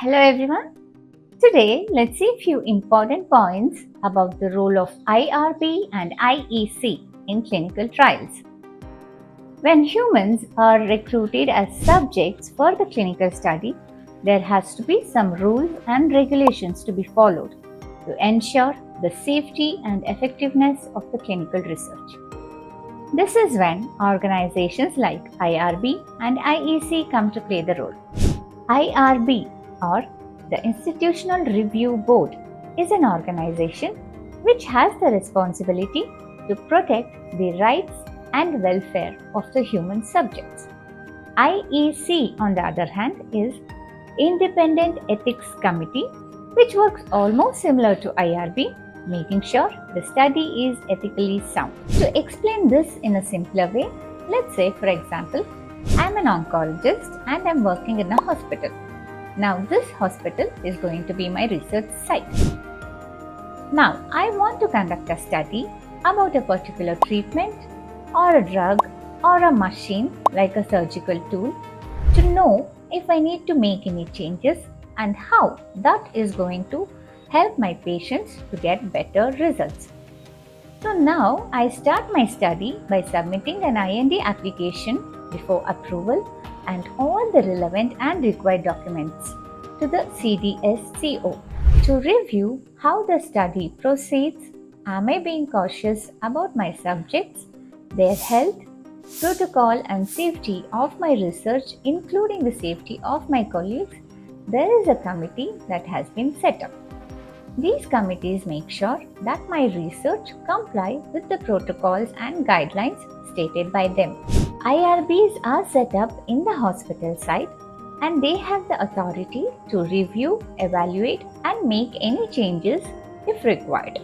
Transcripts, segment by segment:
Hello everyone. Today let's see a few important points about the role of IRB and IEC in clinical trials. When humans are recruited as subjects for the clinical study, there has to be some rules and regulations to be followed to ensure the safety and effectiveness of the clinical research. This is when organizations like IRB and IEC come to play the role. IRB, or the Institutional Review Board, is an organization which has the responsibility to protect the rights and welfare of the human subjects. IEC, on the other hand, is Independent Ethics Committee, which works almost similar to IRB, making sure the study is ethically sound. To explain this in a simpler way, let's say, for example, I'm an oncologist and I'm working in a hospital. Now, this hospital is going to be my research site. Now, I want to conduct a study about a particular treatment or a drug or a machine like a surgical tool to know if I need to make any changes and how that is going to help my patients to get better results. So now I start my study by submitting an IND application before approval and all the relevant and required documents to the CDSCO to review how the study proceeds. Am I being cautious about my subjects, their health, protocol and safety of my research, including the safety of my colleagues? There is a committee that has been set up. These committees make sure that my research comply with the protocols and guidelines stated by them. IRBs are set up in the hospital site and they have the authority to review, evaluate and make any changes if required.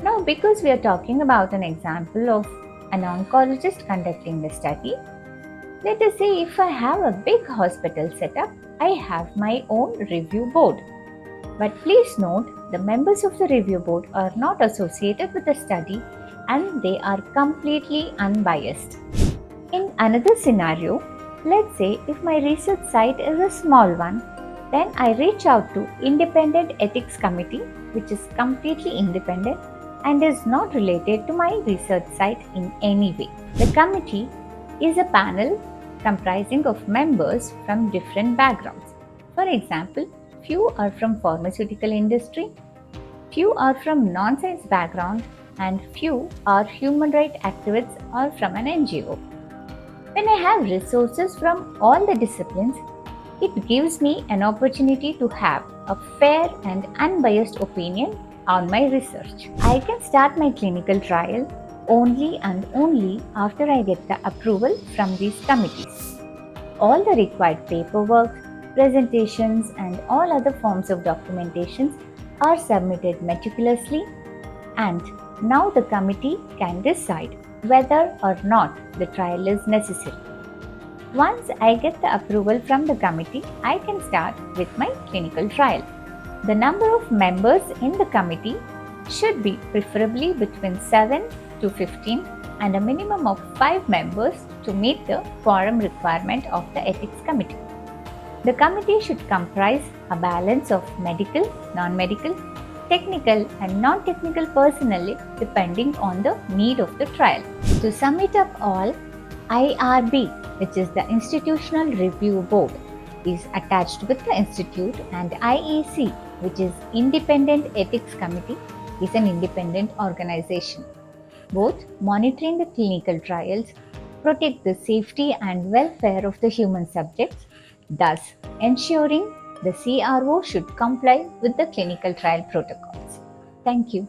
Now, because we are talking about an example of an oncologist conducting the study, let us say if I have a big hospital setup, I have my own review board. But please note, the members of the review board are not associated with the study and they are completely unbiased. In another scenario, let's say if my research site is a small one, then I reach out to Independent Ethics Committee, which is completely independent and is not related to my research site in any way. The committee is a panel comprising of members from different backgrounds. For example, few are from pharmaceutical industry, few are from non-science background, and few are human rights activists or from an NGO. When I have resources from all the disciplines, it gives me an opportunity to have a fair and unbiased opinion on my research. I can start my clinical trial only and only after I get the approval from these committees. All the required paperwork, presentations and all other forms of documentations are submitted meticulously, and now the committee can decide whether or not the trial is necessary. Once I get the approval from the committee, I can start with my clinical trial. The number of members in the committee should be preferably between 7 to 15 and a minimum of 5 members to meet the quorum requirement of the ethics committee. The committee should comprise a balance of medical, non-medical, technical and non-technical personnel depending on the need of the trial. To sum it up all, IRB, which is the Institutional Review Board, is attached with the institute, and IEC, which is Independent Ethics Committee, is an independent organization. Both monitoring the clinical trials, protect the safety and welfare of the human subjects, thus ensuring the CRO should comply with the clinical trial protocols. Thank you.